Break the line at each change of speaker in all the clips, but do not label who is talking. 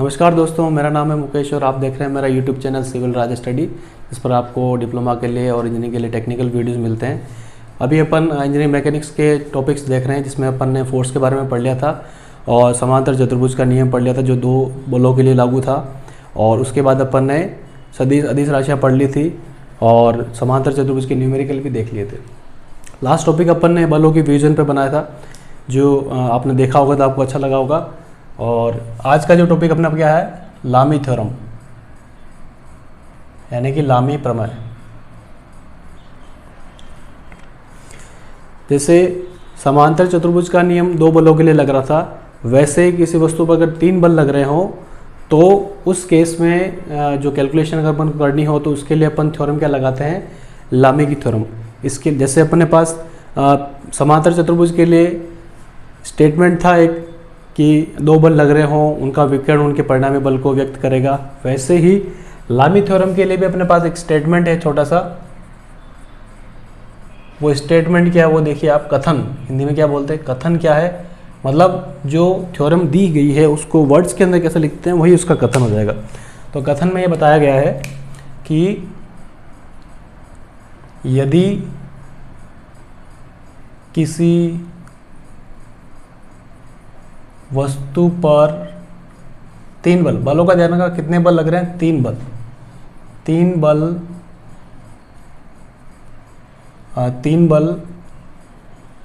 नमस्कार दोस्तों, मेरा नाम है मुकेश और आप देख रहे हैं मेरा यूट्यूब चैनल सिविल राज स्टडी। इस पर आपको डिप्लोमा के लिए और इंजीनियरिंग के लिए टेक्निकल वीडियोस मिलते हैं। अभी अपन इंजीनियरिंग मैकेनिक्स के टॉपिक्स देख रहे हैं, जिसमें अपन ने फोर्स के बारे में पढ़ लिया था और समांतर चतुर्भुज का नियम पढ़ लिया था जो दो बलों के लिए लागू था। और उसके बाद अपन ने सदिश अदिश राशियाँ पढ़ ली थी और समांतर चतुर्भुज के न्यूमेरिकल भी देख लिए थे। लास्ट टॉपिक अपन ने बलों की विजन पर बनाया था, जो आपने देखा होगा तो आपको अच्छा लगा होगा। और आज का जो टॉपिक अपना क्या है, लामी थ्योरम, यानी कि लामी प्रमेय। जैसे समांतर चतुर्भुज का नियम दो बलों के लिए लग रहा था, वैसे ही किसी वस्तु पर अगर तीन बल लग रहे हो तो उस केस में जो कैलकुलेशन अगर अपन करनी हो तो उसके लिए अपन थ्योरम क्या लगाते हैं, लामी की थ्योरम। इसके जैसे अपने पास समांतर चतुर्भुज के लिए स्टेटमेंट था एक कि दो बल लग रहे हों, उनका विकर्ण उनके परिणामी बल को व्यक्त करेगा, वैसे ही लामी थ्योरम के लिए भी अपने पास एक स्टेटमेंट है छोटा सा। वो स्टेटमेंट क्या है वो देखिए आप, कथन, हिंदी में क्या बोलते हैं, कथन क्या है, मतलब जो थ्योरम दी गई है उसको वर्ड्स के अंदर कैसे लिखते हैं वही उसका कथन हो जाएगा। तो कथन में ये बताया गया है कि यदि किसी वस्तु पर तीन बल, बलों का ध्यान रखना, कितने बल लग रहे हैं, तीन बल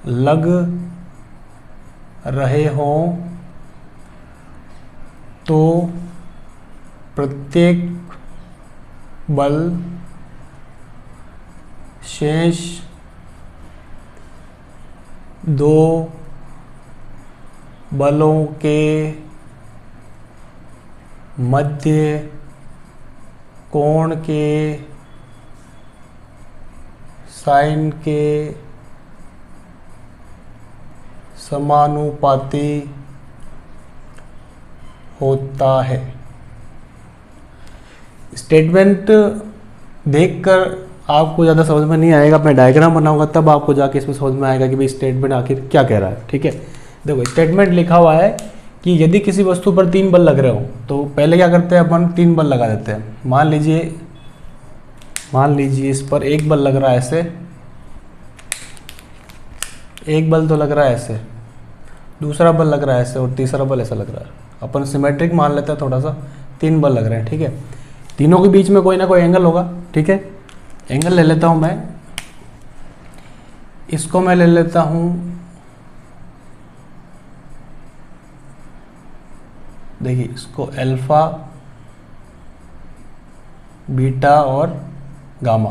लग रहे हों तो प्रत्येक बल शेष दो बलों के मध्य कोण के साइन के समानुपाती होता है। स्टेटमेंट देखकर आपको ज़्यादा समझ में नहीं आएगा, मैं डायग्राम बनाऊंगा तब आपको जाके इसमें समझ में आएगा कि भाई स्टेटमेंट आखिर क्या कह रहा है। ठीक है, देखो स्टेटमेंट लिखा हुआ है कि यदि किसी वस्तु पर तीन बल लग रहे हो तो पहले क्या करते हैं, अपन तीन बल लगा देते हैं। मान लीजिए इस पर एक बल लग रहा है ऐसे, एक बल तो लग रहा है ऐसे, दूसरा बल लग रहा है ऐसे और तीसरा बल ऐसा लग रहा है। अपन सिमेट्रिक मान लेते हैं थोड़ा सा, तीन बल लग रहे हैं। ठीक है, तीनों के बीच में कोई ना कोई एंगल होगा। ठीक है, एंगल ले लेता हूं मैं, इसको मैं ले लेता हूं, देखिए इसको अल्फा, बीटा और गामा।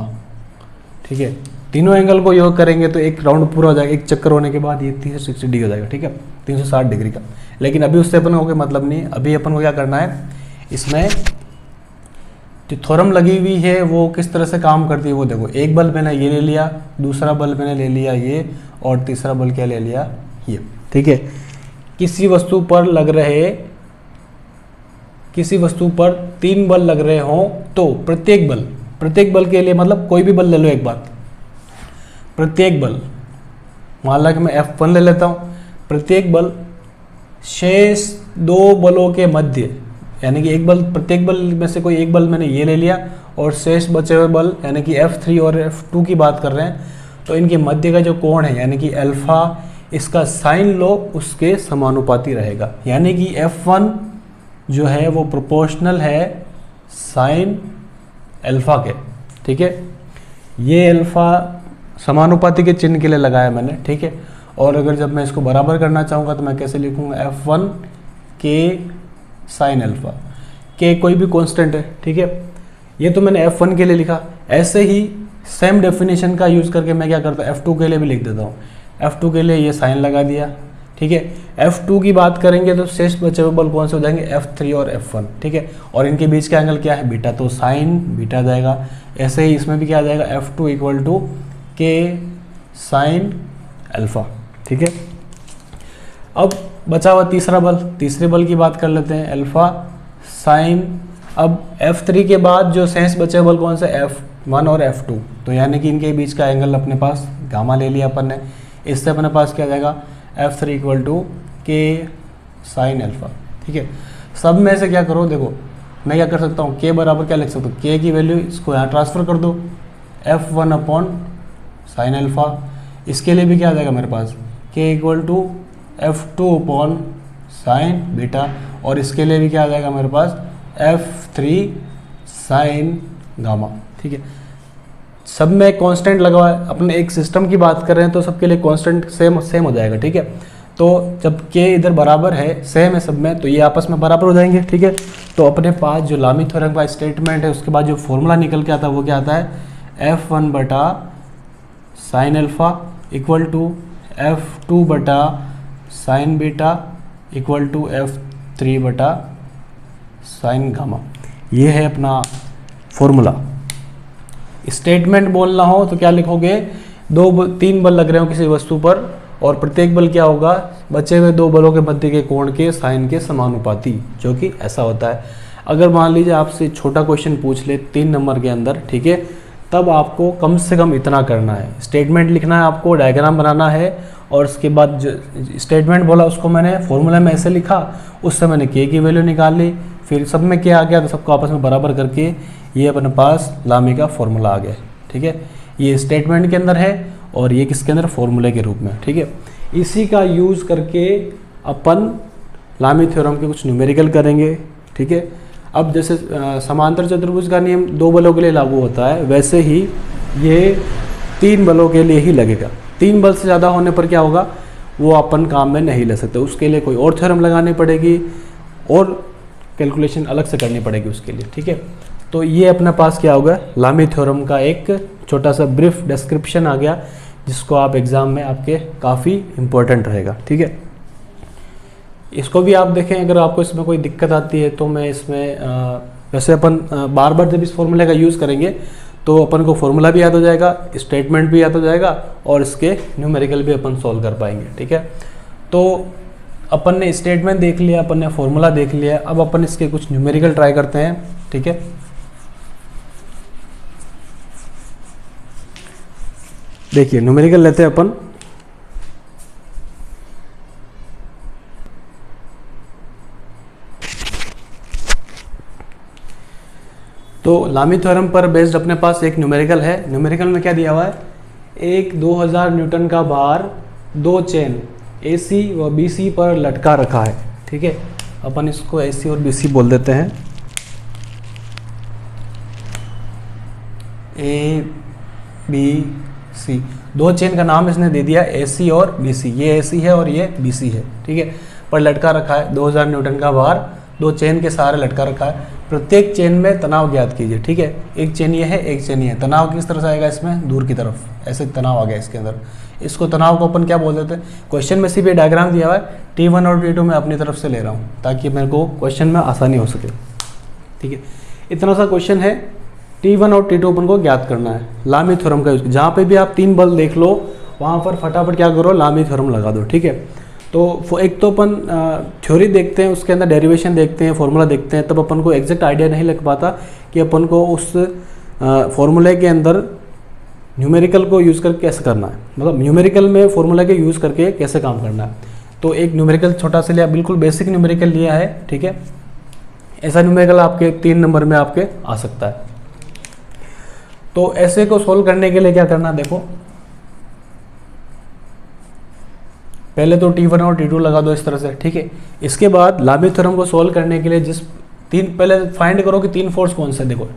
ठीक है, तीनों एंगल को योग करेंगे तो एक राउंड पूरा हो जाएगा, एक चक्कर होने के बाद ये 360 डिग्री हो जाएगा। ठीक है, 360 डिग्री का। लेकिन अभी उससे अपन को कोई मतलब नहीं है, अभी अपन को क्या करना है, इसमें जो थ्योरम लगी हुई है वो किस तरह से काम करती है वो देखो। एक बल मैंने ये ले लिया, दूसरा बल मैंने ले लिया ये, और तीसरा बल क्या ले लिया, ये। ठीक है, किसी वस्तु पर तीन बल लग रहे हों तो प्रत्येक बल के लिए, मतलब कोई भी बल ले लो एक बात, प्रत्येक बल, मान ला कि मैं F1 ले लेता हूं, प्रत्येक बल शेष दो बलों के मध्य, यानी कि एक बल, प्रत्येक बल में से कोई एक बल मैंने ये ले लिया और शेष बचे हुए बल यानी कि F3 और F2 की बात कर रहे हैं, तो इनके मध्य का जो कोण है यानी कि अल्फा, इसका साइन लो उसके समानुपाती रहेगा। यानी कि F1 जो है वो प्रोपोर्शनल है साइन अल्फा के। ठीक है, ये अल्फा समानुपाती के चिन्ह के लिए लगाया मैंने। ठीक है, और अगर जब मैं इसको बराबर करना चाहूँगा तो मैं कैसे लिखूँगा, F1 के साइन अल्फा, के कोई भी कांस्टेंट है। ठीक है, ये तो मैंने F1 के लिए लिखा। ऐसे ही सेम डेफिनेशन का यूज़ करके मैं क्या करता हूँ, F2 के लिए भी लिख देता हूँ। F2 के लिए ये साइन लगा दिया। ठीक है, F2 की बात करेंगे तो शेष बचे हुए बल कौन से हो जाएंगे, F3 और F1। ठीक है, और इनके बीच का एंगल क्या है, बीटा, तो साइन बीटा जाएगा। ऐसे ही इसमें भी क्या आ जाएगा, F2 इक्वल टू के साइन अल्फा। ठीक है, अब बचा हुआ तीसरा बल, तीसरे बल की बात कर लेते हैं, अल्फा साइन। अब F3 के बाद जो शेष बचे बल कौन से, F1 और F2, तो यानी कि इनके बीच का एंगल अपने पास गामा ले लिया अपन ने। इससे अपने पास क्या आ जाएगा, F3 इक्वल टू के साइन अल्फा। ठीक है, सब में से क्या करो, देखो मैं क्या कर सकता हूँ, के बराबर क्या लिख सकता हूँ, के की वैल्यू इसको यहाँ ट्रांसफ़र कर दो, F1 अपॉन साइन अल्फ़ा। इसके लिए भी क्या आ जाएगा मेरे पास, के equal to F2 upon sine beta, और इसके लिए भी क्या आ जाएगा मेरे पास, F3 साइन गामा। ठीक है, सब में कांस्टेंट लगा हुआ है, अपने एक सिस्टम की बात कर रहे हैं तो सबके लिए कांस्टेंट सेम सेम हो जाएगा। ठीक है, तो जब के इधर बराबर है, सेम है सब में, तो ये आपस में बराबर हो जाएंगे। ठीक है, तो अपने पास जो लामी थ्योरम का स्टेटमेंट है उसके बाद जो फॉर्मूला निकल के आता है वो क्या आता है, F1 बटा sine alpha equal to F2 बटा sign beta equal to F3 बटा साइन गामा। ये है अपना फॉर्मूला। स्टेटमेंट बोलना हो तो क्या लिखोगे, तीन बल लग रहे हो किसी वस्तु पर और प्रत्येक बल क्या होगा, बचे हुए दो बलों के मध्य के कोण के साइन के समानुपाती, जो कि ऐसा होता है। अगर मान लीजिए आपसे छोटा क्वेश्चन पूछ ले 3 नंबर के अंदर, ठीक है, तब आपको कम से कम इतना करना है, स्टेटमेंट लिखना है, आपको डायग्राम बनाना है, और उसके बाद जो स्टेटमेंट बोला उसको मैंने फॉर्मूला में ऐसे लिखा, उससे मैंने के की वैल्यू निकाल ली, फिर सब में क्या आ गया तो सबको आपस में बराबर करके ये अपने पास लामी का फॉर्मूला आ गया। ठीक है, ये स्टेटमेंट के अंदर है और ये किसके अंदर, फॉर्मूले के रूप में। ठीक है, इसी का यूज़ करके अपन लामी थ्योरम के कुछ न्यूमेरिकल करेंगे। ठीक है, अब जैसे समांतर चतुर्भुज का नियम 2 बलों के लिए लागू होता है, वैसे ही ये 3 बलों के लिए ही लगेगा। 3 बल से ज़्यादा होने पर क्या होगा, वो अपन काम में नहीं ले सकते, उसके लिए कोई और थ्योरम लगानी पड़ेगी और कैलकुलेशन अलग से करनी पड़ेगी उसके लिए। ठीक है, तो ये अपने पास क्या होगा, लामी थ्योरम का एक छोटा सा ब्रीफ डिस्क्रिप्शन आ गया, जिसको आप एग्ज़ाम में आपके काफ़ी इम्पोर्टेंट रहेगा। ठीक है, इसको भी आप देखें, अगर आपको इसमें कोई दिक्कत आती है तो मैं इसमें वैसे अपन बार बार जब इस फॉर्मूले का यूज़ करेंगे तो अपन को फॉर्मूला भी याद हो जाएगा, स्टेटमेंट भी याद हो जाएगा और इसके न्यूमेरिकल भी अपन सॉल्व कर पाएंगे। ठीक है, तो अपन ने स्टेटमेंट देख लिया, अपन ने फॉर्मूला देख लिया, अब अपन इसके कुछ न्यूमेरिकल ट्राई करते हैं। ठीक है, देखिए न्यूमेरिकल लेते हैं अपन। तो लामी थ्योरम पर बेस्ड अपने पास एक न्यूमेरिकल है। न्यूमेरिकल में क्या दिया हुआ है, एक 2000 न्यूटन का भार 2 चेन AC व BC पर लटका रखा है। ठीक है, अपन इसको AC और BC बोल देते हैं, ABC। 2 चेन का नाम इसने दे दिया AC और BC, ये AC है और ये BC है। ठीक है, पर लटका रखा है, 2000 न्यूटन का भार 2 चेन के सहारे लटका रखा है। प्रत्येक चेन में तनाव ज्ञात कीजिए। ठीक है, एक चेन ये है, एक चेन ये है, तनाव किस तरह से आएगा इसमें, दूर की तरफ, ऐसे तनाव आ गया इसके अंदर। इसको तनाव को अपन क्या बोल देते हैं, क्वेश्चन में सिर्फ ये डायग्राम दिया हुआ है, T1 और T2 मैं अपनी तरफ से ले रहा हूँ ताकि मेरे को क्वेश्चन में आसानी हो सके। ठीक है, इतना सा क्वेश्चन है, T1 और T2 अपन को ज्ञात करना है लामी थ्योरम का यूज। जहाँ पे भी आप 3 बल देख लो वहाँ पर फटाफट क्या करो, लामी थ्योरम लगा दो। ठीक है, तो एक तो अपन थ्योरी देखते हैं, उसके अंदर डेरिवेशन देखते हैं, फॉर्मूला देखते हैं, तब अपन को एग्जैक्ट आइडिया नहीं लग पाता कि अपन को उस फॉर्मूले के अंदर न्यूमेरिकल को यूज़ करके कैसे करना है, मतलब न्यूमेरिकल में फॉर्मूला के यूज़ करके कैसे काम करना है। तो एक न्यूमेरिकल छोटा सा लिया, बिल्कुल बेसिक न्यूमेरिकल लिया है। ठीक है, ऐसा न्यूमेरिकल आपके 3 नंबर में आपके आ सकता है। तो ऐसे को सोल्व करने के लिए क्या करना, देखो पहले तो T1 और T2 लगा दो इस तरह से। ठीक है, इसके बाद लामी थ्योरम को सोल्व करने के लिए पहले फाइंड करो कि 3 फोर्स कौन से। देखो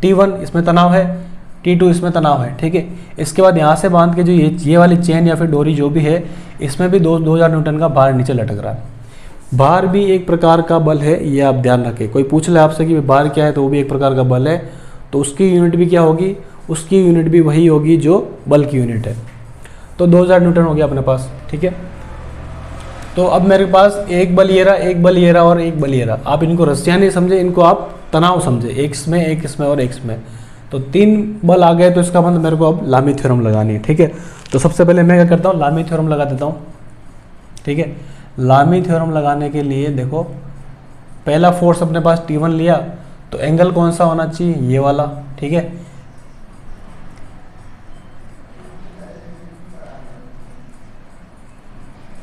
T1 इसमें तनाव है, T2 इसमें तनाव है। ठीक है, इसके बाद यहाँ से बांध के जो ये वाली चेन या फिर डोरी जो भी है, इसमें भी 2000 न्यूटन का भार नीचे लटक रहा है। भार भी एक प्रकार का बल है, ये आप ध्यान रखें। कोई पूछ ले आपसे कि भार क्या है, तो वो भी एक प्रकार का बल है, तो उसकी यूनिट भी क्या होगी, उसकी यूनिट भी वही होगी जो बल की यूनिट है। तो 2000 न्यूटन हो गया अपने पास। ठीक है, तो अब मेरे पास एक बल ये रहा, एक बल ये रहा और एक बल ये रहा। आप इनको रस्सियाँ नहीं समझे, इनको आप तनाव समझे, एक इसमें, एक इसमें और एक इसमें। तो 3 बल आ गए, तो इसका मतलब मेरे को अब लामी थ्योरम लगानी है। ठीक है, तो सबसे पहले मैं क्या करता हूँ, लामी थ्योरम लगा देता हूँ। ठीक है, लामी थ्योरम लगाने के लिए देखो, पहला फोर्स अपने पास T1 लिया, तो एंगल कौन सा होना चाहिए, ये वाला। ठीक है,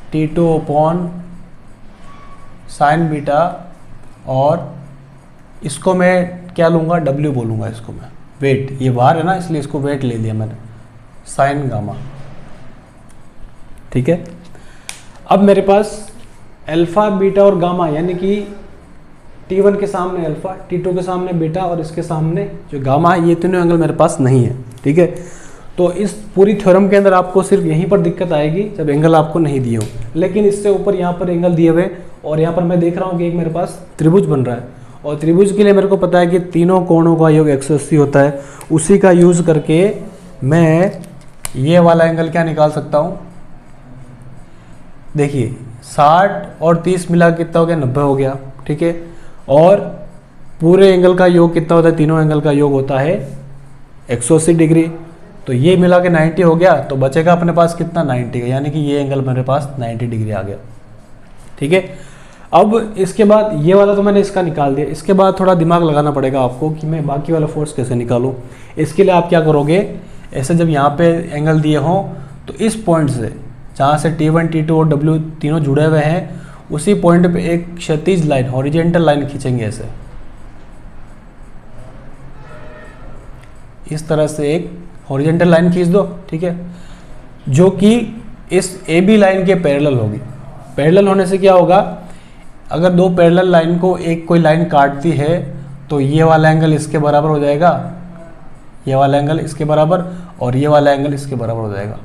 T2 अपॉन साइन बीटा और इसको मैं क्या लूँगा, W बोलूँगा इसको मैं, वेट, ये बाहर है ना इसलिए इसको वेट ले लिया मैंने, साइन गामा। ठीक है, अब मेरे पास अल्फ़ा बीटा और गामा यानी कि T1 के सामने अल्फ़ा, T2 के सामने बीटा और इसके सामने जो गामा है, ये तीनों एंगल मेरे पास नहीं है। ठीक है, तो इस पूरी थ्योरम के अंदर आपको सिर्फ यहीं पर दिक्कत आएगी जब एंगल आपको नहीं दिए हो, लेकिन इससे ऊपर यहाँ पर एंगल दिए हुए और यहाँ पर मैं देख रहा हूँ कि एक मेरे पास त्रिभुज बन रहा है और त्रिभुज के लिए मेरे को पता है कि तीनों कोणों का योग 180 होता है। उसी का यूज़ करके मैं ये वाला एंगल क्या निकाल सकता हूँ, देखिए 60 और 30 मिला कितना हो गया, 90 हो गया। ठीक है, और पूरे एंगल का योग कितना होता है, तीनों एंगल का योग होता है 180 डिग्री, तो ये मिला के 90 हो गया, तो बचेगा अपने पास कितना, 90 का, यानी कि ये एंगल मेरे पास 90 डिग्री आ गया। ठीक है, अब इसके बाद ये वाला तो मैंने इसका निकाल दिया, इसके बाद थोड़ा दिमाग लगाना पड़ेगा आपको कि मैं बाकी वाला फोर्स कैसे निकालूं। इसके लिए आप क्या करोगे, ऐसे जब यहाँ पे एंगल दिए हों तो इस पॉइंट से जहाँ से T1, T2 और W तीनों जुड़े हुए हैं, उसी पॉइंट पे एक क्षैतिज लाइन, हॉरिजेंटल लाइन खींचेंगे ऐसे, इस तरह से एक हॉरिजेंटल लाइन खींच दो। ठीक है, जो कि इस AB लाइन के पैरेलल होगी। पैरेलल होने से क्या होगा, अगर दो पैरेलल लाइन को एक कोई लाइन काटती है तो ये वाला एंगल इसके बराबर हो जाएगा, ये वाला एंगल इसके बराबर और ये वाला एंगल इसके बराबर हो जाएगा।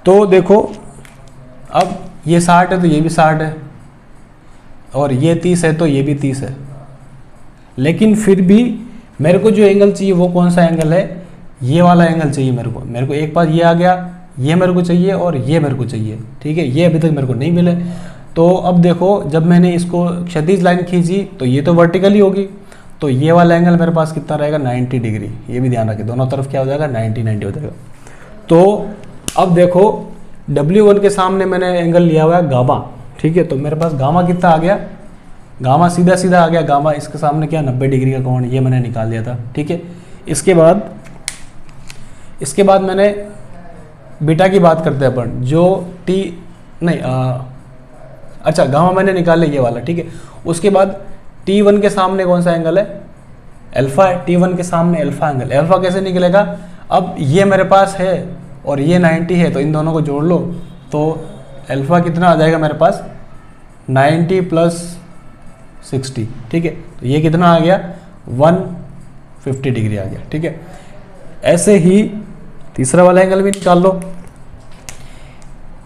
तो देखो, अब ये 60 है तो ये भी 60 है और ये 30 है तो ये भी 30 है, लेकिन फिर भी मेरे को जो एंगल चाहिए वो कौन सा एंगल है, ये वाला एंगल चाहिए मेरे को एक बार ये आ गया, ये मेरे को चाहिए और ये मेरे को चाहिए। ठीक है, ये अभी तक मेरे को नहीं मिले। तो अब देखो, जब मैंने इसको क्षैतिज लाइन खींची तो ये तो वर्टिकली होगी, तो ये वाला एंगल मेरे पास कितना रहेगा, 90 डिग्री। ये भी ध्यान रखें, दोनों तरफ क्या हो जाएगा, 90 हो जाएगा। तो अब देखो, W1 के सामने मैंने एंगल लिया हुआ है गामा। ठीक है, तो मेरे पास गामा कितना आ गया, गामा सीधा सीधा आ गया, गामा इसके सामने क्या 90 डिग्री का कोण, ये मैंने निकाल दिया था। ठीक है, इसके बाद मैंने बीटा की बात करते हैं अपन, जो अच्छा गामा मैंने निकाले ये वाला। ठीक है, उसके बाद T1 के सामने कौन सा एंगल है, अल्फा है। T1 के सामने अल्फा एंगल, अल्फा कैसे निकलेगा, अब ये मेरे पास है और ये 90 है, तो इन दोनों को जोड़ लो तो अल्फा कितना आ जाएगा मेरे पास, 90 प्लस 60। ठीक है, तो ये कितना आ गया, 150 डिग्री आ गया। ठीक है, ऐसे ही तीसरा वाला एंगल भी निकाल लो,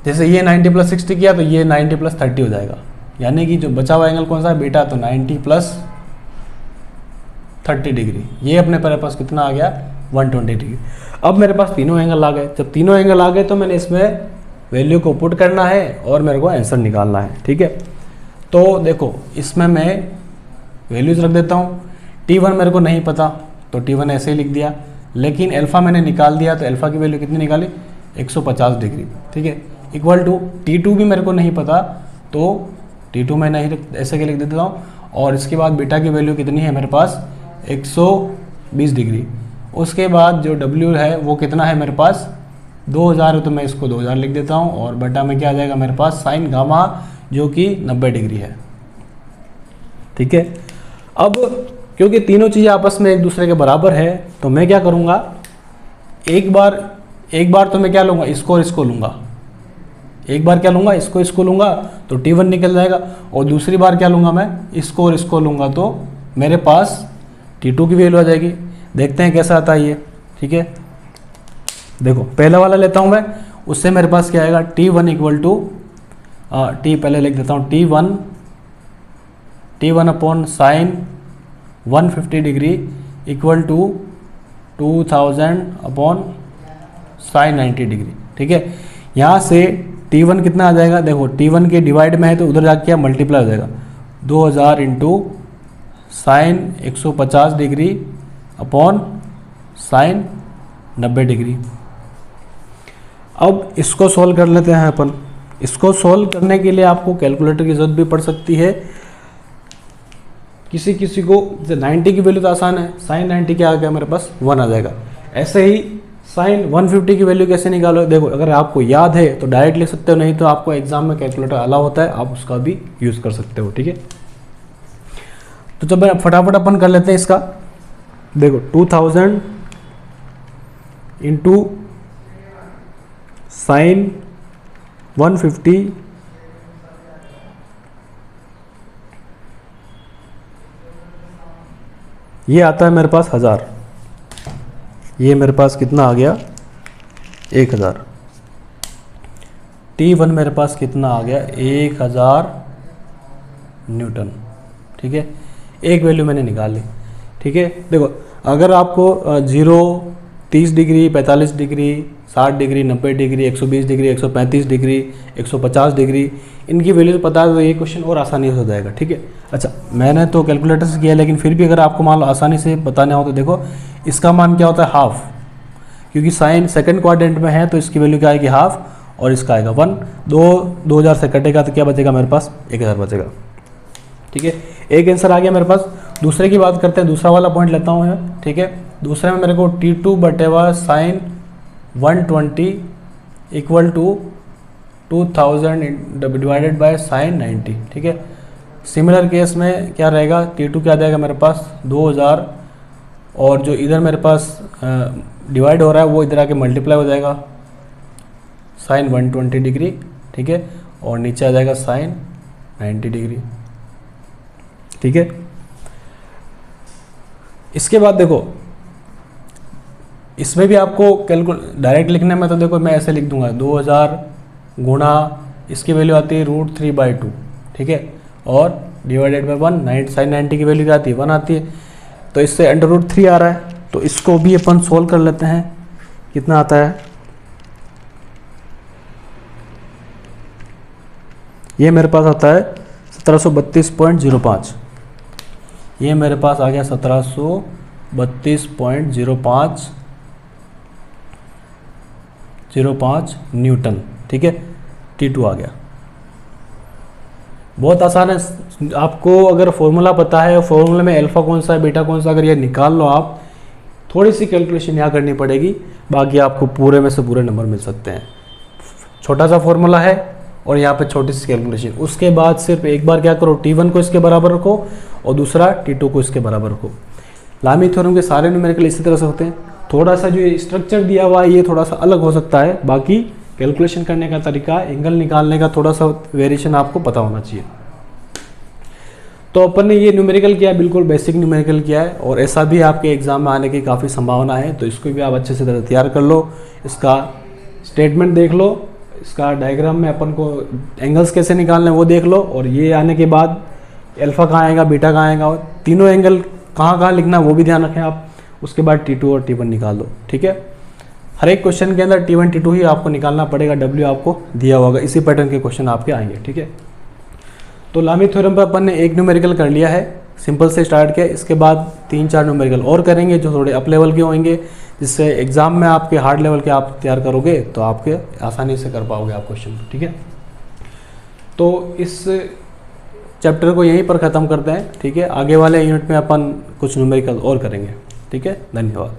जैसे ये 90 प्लस 60 किया तो ये 90 प्लस 30 हो जाएगा, यानी कि जो बचा हुआ एंगल कौन सा है, बीटा, तो 90 प्लस 30 डिग्री, ये अपने मेरे पास कितना आ गया, 120 डिग्री। अब मेरे पास तीनों एंगल आ गए, जब तीनों एंगल आ गए तो मैंने इसमें वैल्यू को पुट करना है और मेरे को आंसर निकालना है। ठीक है, तो देखो इसमें मैं वैल्यूज रख देता हूँ। T1 मेरे को नहीं पता तो T1 ऐसे ही लिख दिया, लेकिन अल्फ़ा मैंने निकाल दिया तो अल्फ़ा की वैल्यू कितनी निकाली, 150 डिग्री। ठीक है, इक्वल टू T2 भी मेरे को नहीं पता तो T2 मैं नहीं ऐसे के लिख देता हूँ, और इसके बाद बीटा की वैल्यू कितनी है मेरे पास, 120 डिग्री। उसके बाद जो W है वो कितना है मेरे पास, 2000 है, तो मैं इसको 2000 लिख देता हूँ, और बटा में क्या आ जाएगा मेरे पास, साइन गामा, जो कि 90 डिग्री है। ठीक है, अब क्योंकि तीनों चीज़ें आपस में एक दूसरे के बराबर है तो मैं क्या करूँगा, एक बार तो मैं क्या लूँगा, इसको और इसको लूँगा, एक बार क्या लूँगा, इसको लूँगा तो T1 निकल जाएगा, और दूसरी बार क्या लूँगा मैं, इसको और इसको लूँगा तो मेरे पास T2 की वैल्यू आ जाएगी। देखते हैं कैसा आता है ये। ठीक है, देखो पहला वाला लेता हूँ मैं, उससे मेरे पास क्या आएगा, T1 इक्वल टू T पहले लिख देता हूँ, T1 upon sine 150 degree equal to 2000 upon sine 90 degree. ठीक है, यहाँ से T1 कितना आ जाएगा, देखो T1 के डिवाइड में है तो उधर जाके क्या मल्टीप्लाई हो जाएगा, 2000 into sine 150 degree upon sine 90 degree. अब इसको सॉल्व कर लेते हैं अपन। इसको सॉल्व करने के लिए आपको कैलकुलेटर की ज़रूरत भी पड़ सकती है, किसी को 90 की वैल्यू तो आसान है, साइन 90 क्या आ गया मेरे पास, 1 आ जाएगा। ऐसे ही साइन 150 की वैल्यू कैसे निकालो? देखो अगर आपको याद है तो डायरेक्ट लिख सकते हो, नहीं तो आपको एग्जाम में कैलकुलेटर अलाउ होता है, आप उसका भी यूज़ कर सकते हो। ठीक है, तो जब फटाफट अपन कर लेते हैं इसका। देखो 2000 इंटू साइन 150 ये आता है मेरे पास 1000। ये मेरे पास कितना आ गया? 1000। T1 मेरे पास कितना आ गया? 1000 न्यूटन। ठीक है, एक वैल्यू मैंने निकाल ली। ठीक है, देखो अगर आपको 0, 30 degree, 45 degree, 60 degree, 90 degree, 120 degree, 135 degree, 150 degree, इनकी वैल्यूज पता है तो ये क्वेश्चन और आसानी से हो जाएगा। ठीक है, अच्छा मैंने तो कैलकुलेटर से किया, लेकिन फिर भी अगर आपको मान लो आसानी से बताना हो तो देखो इसका मान क्या होता है? हाफ, क्योंकि साइन सेकंड क्वाड्रेंट में है तो इसकी वैल्यू क्या आएगी? हाफ, और इसका आएगा 1। 2000 से कटेगा तो क्या बचेगा मेरे पास? 1000 बचेगा। ठीक है, एक आंसर आ गया मेरे पास। दूसरे की बात करते हैं, दूसरा वाला पॉइंट लेता हूँ मैं। ठीक है, दूसरे में मेरे को T2 बटेवा sine 120 equal to 2000 divided by sine 90। ठीक है, सिमिलर केस में क्या रहेगा? T2 क्या आ जाएगा मेरे पास? 2000, और जो इधर मेरे पास डिवाइड हो रहा है वो इधर आके मल्टीप्लाई हो जाएगा साइन 120 डिग्री। ठीक है, और नीचे आ जाएगा साइन 90 डिग्री। ठीक है, इसके बाद देखो इसमें भी आपको डायरेक्ट लिखने में तो देखो मैं ऐसे लिख दूंगा 2000 गुणा इसकी वैल्यू आती है √3/2। ठीक है, और डिवाइडेड बाय 1, साइन 90 की वैल्यू क्या आती है? 1 आती है, तो इससे √3 आ रहा है, तो इसको भी अपन सोल्व कर लेते हैं। कितना आता है? ये मेरे पास आता है 1732.05। ये मेरे पास आ गया 1732.05 न्यूटन। ठीक है, T2 आ गया। बहुत आसान है, आपको अगर फॉर्मूला पता है, फॉर्मूले में अल्फा कौन सा है बीटा कौन सा, अगर ये निकाल लो आप, थोड़ी सी कैलकुलेशन यहाँ करनी पड़ेगी, बाकी आपको पूरे में से पूरे नंबर मिल सकते हैं। छोटा सा फॉर्मूला है और यहाँ पे छोटी सी कैलकुलेशन। उसके बाद सिर्फ एक बार क्या करो, T1 को इसके बराबर रखो और दूसरा T2 को इसके बराबर रखो। लामी थ्योरम के सारे न्यूमेरिकल इसी तरह से होते हैं। थोड़ा सा जो ये स्ट्रक्चर दिया हुआ है ये थोड़ा सा अलग हो सकता है, बाकी कैलकुलेशन करने का तरीका, एंगल निकालने का थोड़ा सा वेरिएशन आपको पता होना चाहिए। तो अपन ने ये न्यूमेरिकल किया, बिल्कुल बेसिक न्यूमेरिकल किया है, और ऐसा भी आपके एग्जाम में आने की काफ़ी संभावना है, तो इसको भी आप अच्छे से तैयार कर लो। इसका स्टेटमेंट देख लो, इसका डायग्राम में अपन को एंगल्स कैसे निकालने हैं वो देख लो, और ये आने के बाद अल्फा कहाँ आएगा, बीटा कहाँ आएगा, और तीनों एंगल कहाँ कहाँ लिखना है वो भी ध्यान रखें आप। उसके बाद T2 और T1 निकाल दो। ठीक है, हर एक क्वेश्चन के अंदर T1 T2 ही आपको निकालना पड़ेगा, W आपको दिया होगा, इसी पैटर्न के क्वेश्चन आपके आएंगे। ठीक है, तो लामी थ्योरम पर अपन ने एक न्यूमेरिकल कर लिया है, सिंपल से स्टार्ट किया। इसके बाद 3-4 न्यूमेरिकल और करेंगे जो थोड़े अप लेवल के होंगे, जिससे एग्जाम में आपके हार्ड लेवल के आप तैयार करोगे तो आपके आसानी से कर पाओगे आप क्वेश्चन। ठीक है, तो इस चैप्टर को यहीं पर ख़त्म करते हैं। ठीक है, आगे वाले यूनिट में अपन कुछ न्यूमेरिकल और करेंगे। ठीक है, धन्यवाद।